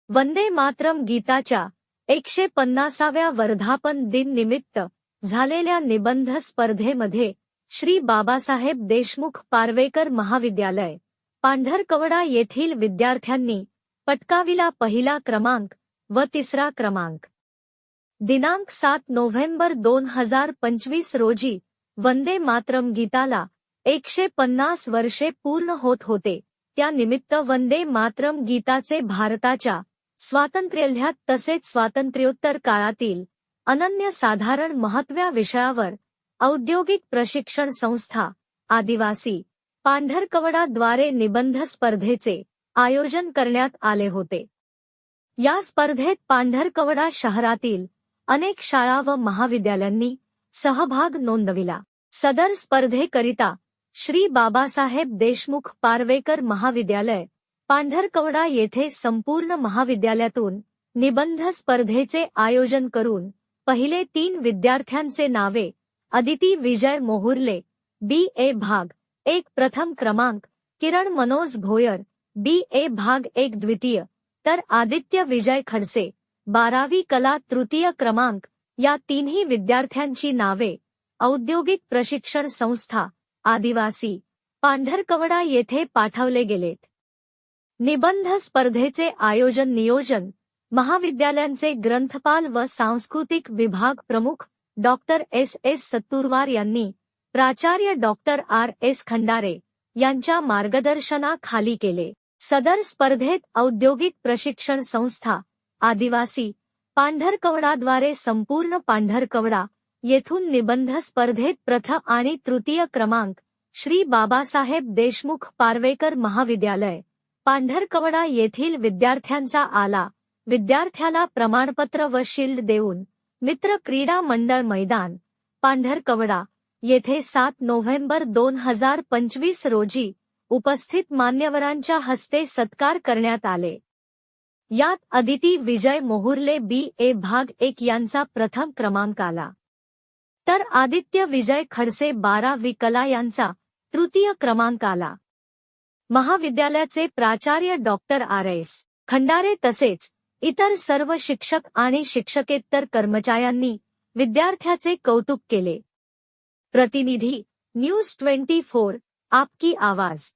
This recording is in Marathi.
वंदे मातरम गीताच्या 150व्या वर्धापन दिन निमित्त झालेल्या निबंध स्पर्धेमध्ये श्री बाबासाहेब देशमुख पार्वेकर महाविद्यालय पांढरकवडा येथील विद्यार्थ्यांनी पटकाविला पहिला क्रमांक व तिसरा क्रमांक। दिनांक 7 नोव्हेंबर 2025 रोजी वंदे मातरम गीताला 150 वर्षे पूर्ण होत होते। त्यानिमित्त वंदे मातरम गीताचे भारताच्या स्वातंत्र्यलढ्यात तसेच स्वातंत्र्योत्तर काळातील अनन्यसाधारण महत्त्वा विषयावर औद्योगिक प्रशिक्षण संस्था आदिवासी पांढरकवडा द्वारे निबंध स्पर्धेचे आयोजन करण्यात आले होते। या स्पर्धेत पांढरकवडा शहरातील अनेक शाळा व महाविद्यालयांनी सहभाग नोंदविला। सदर स्पर्धेकरिता श्री बाबासाहेब देशमुख पार्वेकर महाविद्यालय पांढरकवडा येथे संपूर्ण महाविद्यालयातून निबंध स्पर्धेचे आयोजन करून पहिले 3 विद्यार्थ्यांचे नावे अदिती विजय मोहुर्ले BA भाग 1 प्रथम क्रमांक, किरण मनोज भोयर BA भाग 1 द्वितीय, तर आदित्य विजय खडसे 12वी कला तृतीय क्रमांक या तिन्ही विद्यार्थ्यांची नावे औद्योगिक प्रशिक्षण संस्था आदिवासी पांढरकवडा येथे पाठवले गेलेत। निबंध स्पर्धेचे आयोजन नियोजन महाविद्यालयांचे ग्रंथपाल व सांस्कृतिक विभाग प्रमुख डॉक्टर SS सत्तुरवार यांनी प्राचार्य डॉक्टर RS खंडारे यांच्या मार्गदर्शनाखाली केले। सदर स्पर्धेत औद्योगिक प्रशिक्षण संस्था आदिवासी पांढरकवडाद्वारे संपूर्ण पांढरकवडा येथून निबंध स्पर्धेत प्रथम आणि तृतीय क्रमांक, श्री बाबासाहेब देशमुख पार्वेकर महाविद्यालय पांढरकवडा येथील विद्यार्थ्यांचा आला। विद्यार्थ्याला प्रमाणपत्र व शील्ड देऊन मित्र क्रीडा मंडळ मैदान पांढरकवडा येथे 7 नोव्हेंबर 2025 रोजी उपस्थित मान्यवरांच्या हस्ते सत्कार करण्यात आले। यात अदिती विजय मोहुर्ले BA भाग 1 यांचा प्रथम क्रमांक आला, तर आदित्य विजय खडसे 12वी कला यांचा तृतीय क्रमांक आला। महाविद्यालयाचे प्राचार्य डॉक्टर RS खंडारे तसेच इतर सर्व शिक्षक आणि शिक्षकेतर कर्मचाऱ्यांनी विद्यार्थ्याचे कौतुक केले। प्रतिनिधी न्यूज 24 आपकी आवाज।